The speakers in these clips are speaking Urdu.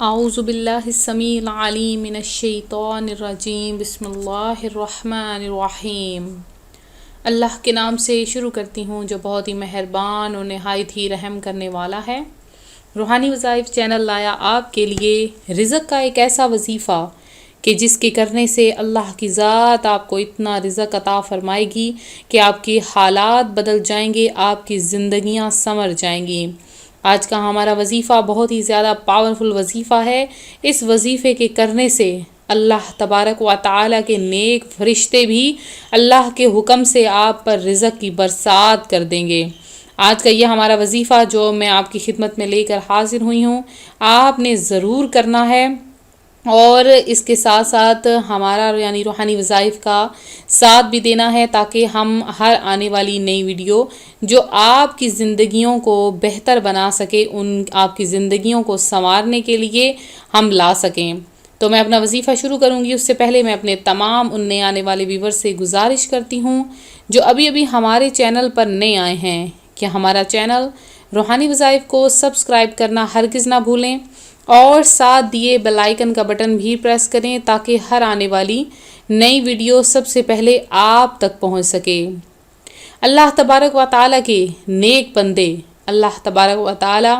اعوذ باللہ السمیع العلیم من الشیطان الرجیم بسم اللہ الرحمن الرحیم۔ اللہ کے نام سے شروع کرتی ہوں جو بہت ہی مہربان اور نہایت ہی رحم کرنے والا ہے۔ روحانی وظائف چینل لایا آپ کے لیے رزق کا ایک ایسا وظیفہ کہ جس کے کرنے سے اللہ کی ذات آپ کو اتنا رزق عطا فرمائے گی کہ آپ کے حالات بدل جائیں گے، آپ کی زندگیاں سنور جائیں گی۔ آج کا ہمارا وظیفہ بہت ہی زیادہ پاورفل وظیفہ ہے۔ اس وظیفے کے کرنے سے اللہ تبارک و تعالیٰ کے نیک فرشتے بھی اللہ کے حکم سے آپ پر رزق کی برسات کر دیں گے۔ آج کا یہ ہمارا وظیفہ جو میں آپ کی خدمت میں لے کر حاضر ہوئی ہوں، آپ نے ضرور کرنا ہے اور اس کے ساتھ ساتھ ہمارا یعنی روحانی وظائف کا ساتھ بھی دینا ہے تاکہ ہم ہر آنے والی نئی ویڈیو جو آپ کی زندگیوں کو بہتر بنا سکے، ان آپ کی زندگیوں کو سنوارنے کے لیے ہم لا سکیں۔ تو میں اپنا وظیفہ شروع کروں گی، اس سے پہلے میں اپنے تمام ان نئے آنے والے ویور سے گزارش کرتی ہوں جو ابھی ہمارے چینل پر نئے آئے ہیں کہ ہمارا چینل روحانی وظائف کو سبسکرائب کرنا ہرگز نہ بھولیں اور ساتھ دیے بیل آئیکن کا بٹن بھی پریس کریں تاکہ ہر آنے والی نئی ویڈیو سب سے پہلے آپ تک پہنچ سکے۔ اللہ تبارک و تعالیٰ کے نیک بندے اللہ تبارک و تعالیٰ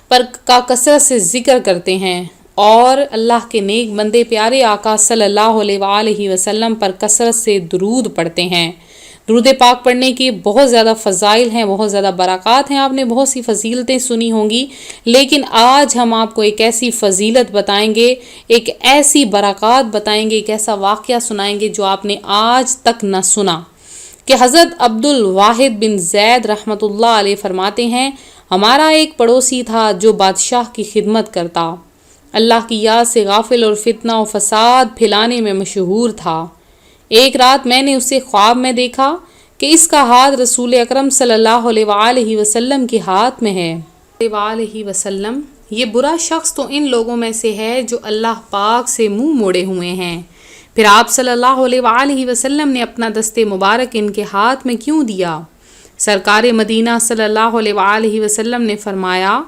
پر کا کثرت سے ذکر کرتے ہیں اور اللہ کے نیک بندے پیارے آقا صلی اللہ علیہ وآلہ وسلم پر کثرت سے درود پڑھتے ہیں۔ درود پاک پڑھنے کی بہت زیادہ فضائل ہیں، بہت زیادہ برکات ہیں، آپ نے بہت سی فضیلتیں سنی ہوں گی، لیکن آج ہم آپ کو ایک ایسی فضیلت بتائیں گے، ایک ایسی برکات بتائیں گے، ایک ایسا واقعہ سنائیں گے جو آپ نے آج تک نہ سنا کہ حضرت عبد الواحد بن زید رحمۃ اللہ علیہ فرماتے ہیں، ہمارا ایک پڑوسی تھا جو بادشاہ کی خدمت کرتا، اللہ کی یاد سے غافل اور فتنہ و فساد پھیلانے میں مشہور تھا۔ ایک رات میں نے اسے خواب میں دیکھا کہ اس کا ہاتھ رسول اکرم صلی اللہ علیہ وآلہ وسلم کے ہاتھ میں ہے۔ وآلہ وسلم، یہ برا شخص تو ان لوگوں میں سے ہے جو اللہ پاک سے منہ موڑے ہوئے ہیں۔ پھر آپ صلی اللہ علیہ وآلہ وسلم نے اپنا دست مبارک ان کے ہاتھ میں کیوں دیا؟ سرکار مدینہ صلی اللہ علیہ وآلہ وسلم نے فرمایا،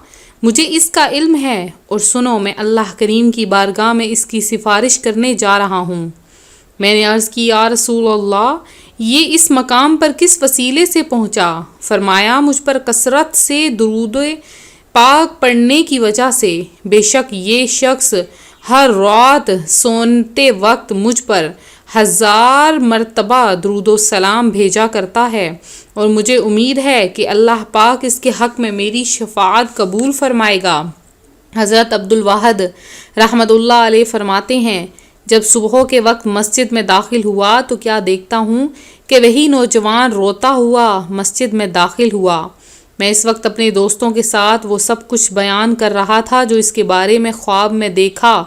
مجھے اس کا علم ہے اور سنو، میں اللہ کریم کی بارگاہ میں اس کی سفارش کرنے جا رہا ہوں۔ میں نے عرض کی، یا رسول اللہ، یہ اس مقام پر کس وسیلے سے پہنچا؟ فرمایا، مجھ پر کثرت سے درود پاک پڑھنے کی وجہ سے۔ بے شک یہ شخص ہر رات سوتے وقت مجھ پر 1000 مرتبہ درود و سلام بھیجا کرتا ہے اور مجھے امید ہے کہ اللہ پاک اس کے حق میں میری شفاعت قبول فرمائے گا۔ حضرت عبد الواحد رحمۃ اللہ علیہ فرماتے ہیں، جب صبح کے وقت مسجد میں داخل ہوا تو کیا دیکھتا ہوں کہ وہی نوجوان روتا ہوا مسجد میں داخل ہوا۔ میں اس وقت اپنے دوستوں کے ساتھ وہ سب کچھ بیان کر رہا تھا جو اس کے بارے میں خواب میں دیکھا۔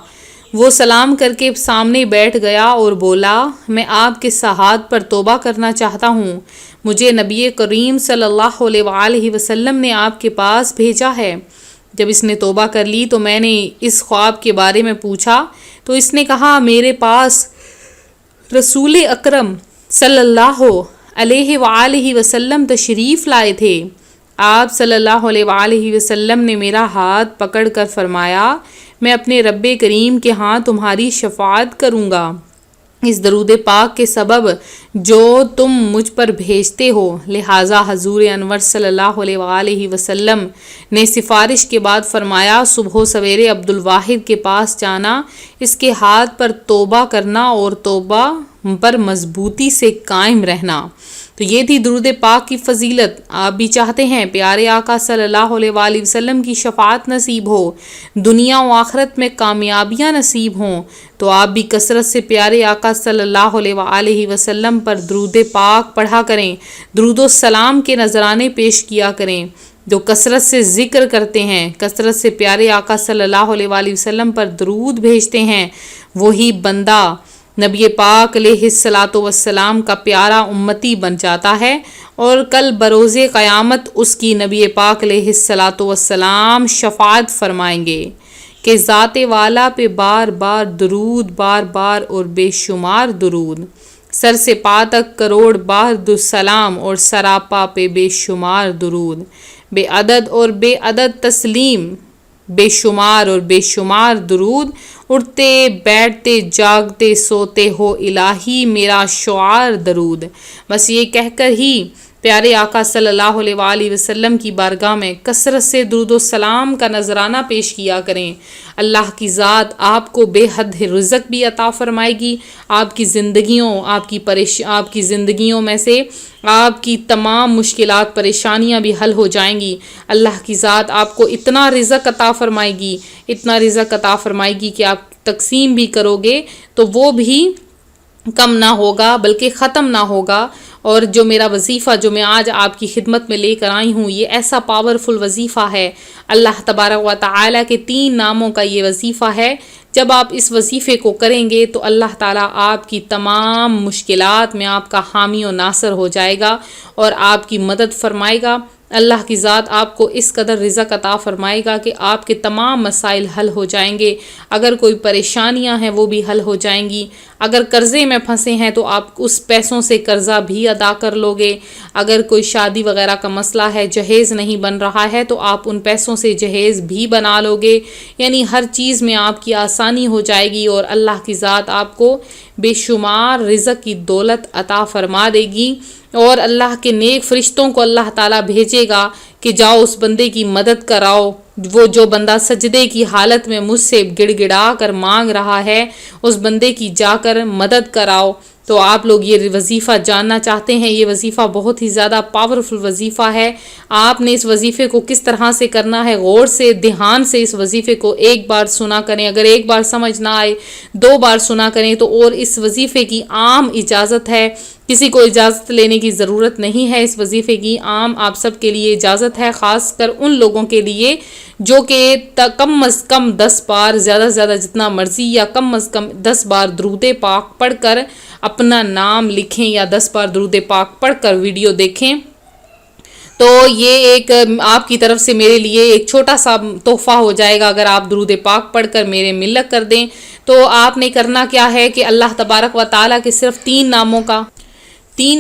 وہ سلام کر کے سامنے بیٹھ گیا اور بولا، میں آپ کے ساتھ پر توبہ کرنا چاہتا ہوں، مجھے نبی کریم صلی اللہ علیہ وآلہ وسلم نے آپ کے پاس بھیجا ہے۔ جب اس نے توبہ کر لی تو میں نے اس خواب کے بارے میں پوچھا تو اس نے کہا، میرے پاس رسول اکرم صلی اللہ علیہ وآلہ وسلم تشریف لائے تھے۔ آپ صلی اللہ علیہ وآلہ وسلم نے میرا ہاتھ پکڑ کر فرمایا، میں اپنے رب کریم کے ہاں تمہاری شفاعت کروں گا اس درود پاک کے سبب جو تم مجھ پر بھیجتے ہو۔ لہٰذا حضور انور صلی اللہ علیہ وآلہ وسلم نے سفارش کے بعد فرمایا، صبح سویرے عبد الواحد کے پاس جانا، اس کے ہاتھ پر توبہ کرنا اور توبہ پر مضبوطی سے قائم رہنا۔ تو یہ تھی درود پاک کی فضیلت۔ آپ بھی چاہتے ہیں پیارے آقا صلی اللہ علیہ وآلہ وسلم کی شفاعت نصیب ہو، دنیا و آخرت میں کامیابیاں نصیب ہوں، تو آپ بھی کثرت سے پیارے آقا صلی اللہ علیہ وآلہ وسلم پر درود پاک پڑھا کریں، درود و سلام کے نذرانے پیش کیا کریں۔ جو کثرت سے ذکر کرتے ہیں، کثرت سے پیارے آقا صلی اللہ علیہ وآلہ وسلم پر درود بھیجتے ہیں، وہی بندہ نبی پاک علیہ الصلاۃ والسلام کا پیارا امتی بن جاتا ہے اور کل بروز قیامت اس کی نبی پاک علیہ الصلاۃ والسلام شفاعت فرمائیں گے کہ ذات والا پہ بار بار درود، بار بار اور بے شمار درود، سر سے پا تک کروڑ بار سلام اور سراپا پہ بے شمار درود، بے عدد اور بے عدد تسلیم، بے شمار اور بے شمار درود، اٹھتے بیٹھتے جاگتے سوتے ہو الہی میرا شعار درود۔ بس یہ کہہ کر ہی پیارے آقا صلی اللہ علیہ وآلہ وسلم کی بارگاہ میں کثرت سے درود و سلام کا نذرانہ پیش کیا کریں۔ اللہ کی ذات آپ کو بے حد رزق بھی عطا فرمائے گی، آپ کی زندگیوں میں سے آپ کی تمام مشکلات پریشانیاں بھی حل ہو جائیں گی۔ اللہ کی ذات آپ کو اتنا رزق عطا فرمائے گی کہ آپ تقسیم بھی کرو گے تو وہ بھی کم نہ ہوگا بلکہ ختم نہ ہوگا۔ اور جو میرا وظیفہ جو میں آج آپ کی خدمت میں لے کر آئی ہوں، یہ ایسا پاورفل وظیفہ ہے، اللہ تبارک و تعالیٰ کے 3 ناموں کا یہ وظیفہ ہے۔ جب آپ اس وظیفے کو کریں گے تو اللہ تعالیٰ آپ کی تمام مشکلات میں آپ کا حامی و ناصر ہو جائے گا اور آپ کی مدد فرمائے گا۔ اللہ کی ذات آپ کو اس قدر رزق عطا فرمائے گا کہ آپ کے تمام مسائل حل ہو جائیں گے۔ اگر کوئی پریشانیاں ہیں وہ بھی حل ہو جائیں گی۔ اگر قرضے میں پھنسے ہیں تو آپ اس پیسوں سے قرضہ بھی ادا کر لو گے۔ اگر کوئی شادی وغیرہ کا مسئلہ ہے، جہیز نہیں بن رہا ہے تو آپ ان پیسوں سے جہیز بھی بنا لو گے۔ یعنی ہر چیز میں آپ کی آسانی ہو جائے گی اور اللہ کی ذات آپ کو بے شمار رزق کی دولت عطا فرما دے گی۔ اور اللہ کے نیک فرشتوں کو اللہ تعالیٰ بھیجے گا کہ جاؤ اس بندے کی مدد کراؤ، وہ جو بندہ سجدے کی حالت میں مجھ سے گڑ گڑا کر مانگ رہا ہے، اس بندے کی جا کر مدد کراؤ۔ تو آپ لوگ یہ وظیفہ جاننا چاہتے ہیں، یہ وظیفہ بہت ہی زیادہ پاورفل وظیفہ ہے۔ آپ نے اس وظیفے کو کس طرح سے کرنا ہے، غور سے دھیان سے اس وظیفے کو ایک بار سنا کریں۔ اگر ایک بار سمجھ نہ آئے 2 بار سنا کریں تو اور اس وظیفے کی عام اجازت ہے، کسی کو اجازت لینے کی ضرورت نہیں ہے۔ اس وظیفے کی عام آپ سب کے لیے اجازت ہے، خاص کر ان لوگوں کے لیے جو کہ کم از کم 10 بار، زیادہ سے زیادہ جتنا مرضی، یا کم از کم 10 بار درود پاک پڑھ کر اپنا نام لکھیں یا 10 بار درود پاک پڑھ کر ویڈیو دیکھیں۔ تو یہ ایک آپ کی طرف سے میرے لیے ایک چھوٹا سا تحفہ ہو جائے گا اگر آپ درود پاک پڑھ کر میرے ملت کر دیں۔ تو آپ نے کرنا کیا ہے کہ اللہ تبارک و تعالیٰ کے صرف 3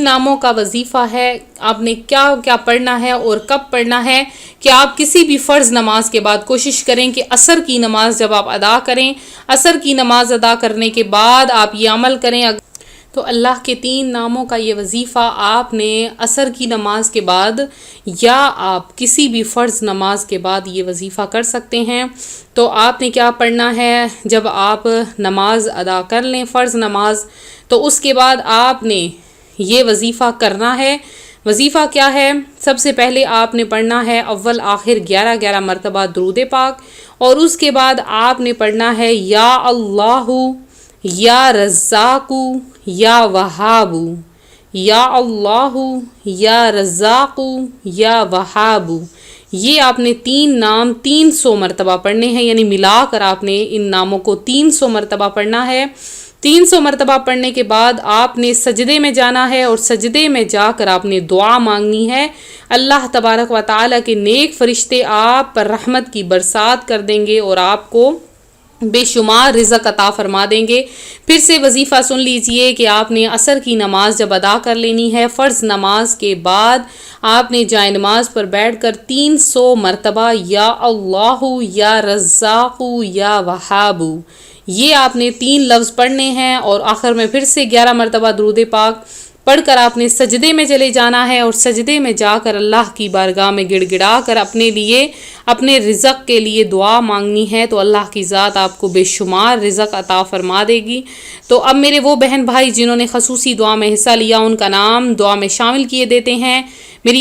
ناموں کا وظیفہ ہے۔ آپ نے کیا کیا پڑھنا ہے اور کب پڑھنا ہے کہ آپ کسی بھی فرض نماز کے بعد کوشش کریں کہ عصر کی نماز جب آپ ادا کریں، عصر کی نماز ادا کرنے کے بعد آپ یہ عمل کریں۔ تو اللہ کے 3 ناموں کا یہ وظیفہ آپ نے عصر کی نماز کے بعد یا آپ کسی بھی فرض نماز کے بعد یہ وظیفہ کر سکتے ہیں۔ تو آپ نے کیا پڑھنا ہے، جب آپ نماز ادا کر لیں فرض نماز، تو اس کے بعد آپ نے یہ وظیفہ کرنا ہے۔ وظیفہ کیا ہے؟ سب سے پہلے آپ نے پڑھنا ہے اول آخر 11 مرتبہ درود پاک، اور اس کے بعد آپ نے پڑھنا ہے یا اللہ یا رزاق یا وہاب، یا اللہ یا رزاق یا وہاب۔ یہ آپ نے 3 نام 300 مرتبہ پڑھنے ہیں، یعنی ملا کر آپ نے ان ناموں کو 300 مرتبہ پڑھنا ہے۔ 300 مرتبہ پڑھنے کے بعد آپ نے سجدے میں جانا ہے، اور سجدے میں جا کر آپ نے دعا مانگنی ہے۔ اللہ تبارک و تعالیٰ کے نیک فرشتے آپ پر رحمت کی برسات کر دیں گے اور آپ کو بے شمار رزق عطا فرما دیں گے۔ پھر سے وظیفہ سن لیجئے کہ آپ نے عصر کی نماز جب ادا کر لینی ہے، فرض نماز کے بعد آپ نے جائے نماز پر بیٹھ کر 300 مرتبہ یا اللہ یا رزاق یا وہاب، یہ آپ نے 3 لفظ پڑھنے ہیں، اور آخر میں پھر سے 11 مرتبہ درود پاک پڑھ کر آپ نے سجدے میں چلے جانا ہے، اور سجدے میں جا کر اللہ کی بارگاہ میں گڑ گڑا کر اپنے لیے، اپنے رزق کے لیے دعا مانگنی ہے۔ تو اللہ کی ذات آپ کو بے شمار رزق عطا فرما دے گی۔ تو اب میرے وہ بہن بھائی جنہوں نے خصوصی دعا میں حصہ لیا، ان کا نام دعا میں شامل کیے دیتے ہیں۔ میرے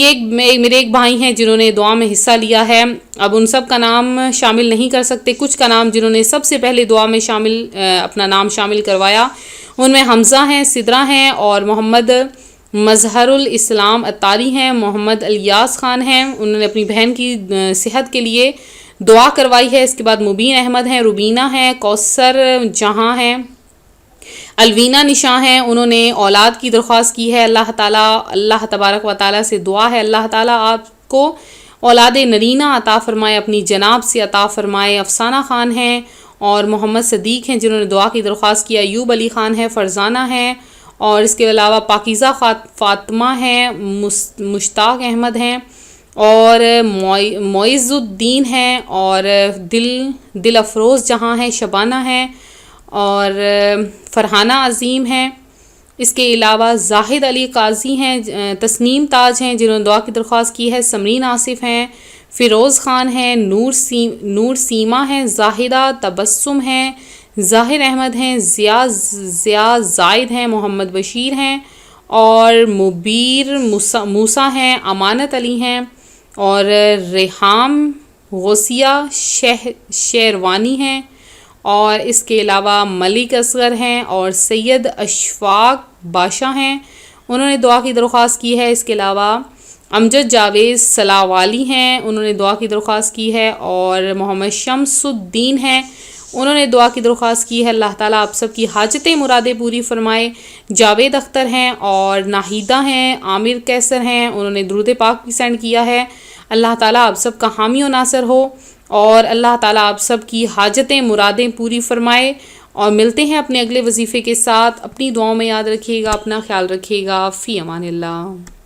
ایک بھائی ہیں جنہوں نے دعا میں حصہ لیا ہے، اب ان سب کا نام شامل نہیں کر سکتے۔ کچھ کا نام جنہوں نے سب سے پہلے دعا میں اپنا نام شامل کروایا، ان میں حمزہ ہیں، سدرہ ہیں، اور محمد مظہر الاسلام اتاری ہیں، محمد الیاس خان ہیں، انہوں نے اپنی بہن کی صحت کے لیے دعا کروائی ہے۔ اس کے بعد مبین احمد ہیں، روبینہ ہیں، کوثر جہاں ہیں، الوینہ نشاں ہیں، انہوں نے اولاد کی درخواست کی ہے۔ اللہ تبارک و تعالیٰ سے دعا ہے اللہ تعالیٰ آپ کو اولاد نرینہ عطا فرمائے، اپنی جناب سے عطا فرمائے۔ افسانہ خان ہیں اور محمد صدیق ہیں جنہوں نے دعا کی درخواست کیا، ایوب علی خان ہے، فرزانہ ہیں، اور اس کے علاوہ پاکیزہ فاطمہ ہیں، مشتاق احمد ہیں، اور معز الدین ہیں، اور دل افروز جہاں ہیں شبانہ ہیں، اور فرحانہ عظیم ہیں۔ اس کے علاوہ زاہد علی قاضی ہیں، تسنیم تاج ہیں جنہوں نے دعا کی درخواست کی ہے، سمرین آصف ہیں، فیروز خان ہیں، نور سیما ہیں، زاہدہ تبسم ہیں، ظاہر احمد ہیں، ضیاء زائد ہیں، محمد بشیر ہیں، اور مبیر موسیٰ ہیں، امانت علی ہیں، اور ریحام غوثیہ شیروانی ہیں، اور اس کے علاوہ ملک اصغر ہیں، اور سید اشفاق بادشاہ ہیں، انہوں نے دعا کی درخواست کی ہے۔ اس کے علاوہ امجد جاوید سلاوالی ہیں، انہوں نے دعا کی درخواست کی ہے، اور محمد شمس الدین ہیں، انہوں نے دعا کی درخواست کی ہے۔ اللہ تعالیٰ آپ سب کی حاجتیں مرادیں پوری فرمائے۔ جاوید اختر ہیں، اور ناہیدہ ہیں، عامر کیسر ہیں، انہوں نے درود پاک بھی سینڈ کیا ہے۔ اللہ تعالیٰ آپ سب کا حامی و ناصر ہو، اور اللہ تعالیٰ آپ سب کی حاجتیں مرادیں پوری فرمائے۔ اور ملتے ہیں اپنے اگلے وظیفے کے ساتھ۔ اپنی دعاؤں میں یاد رکھیے گا، اپنا خیال رکھیے گا۔ فی امان اللہ۔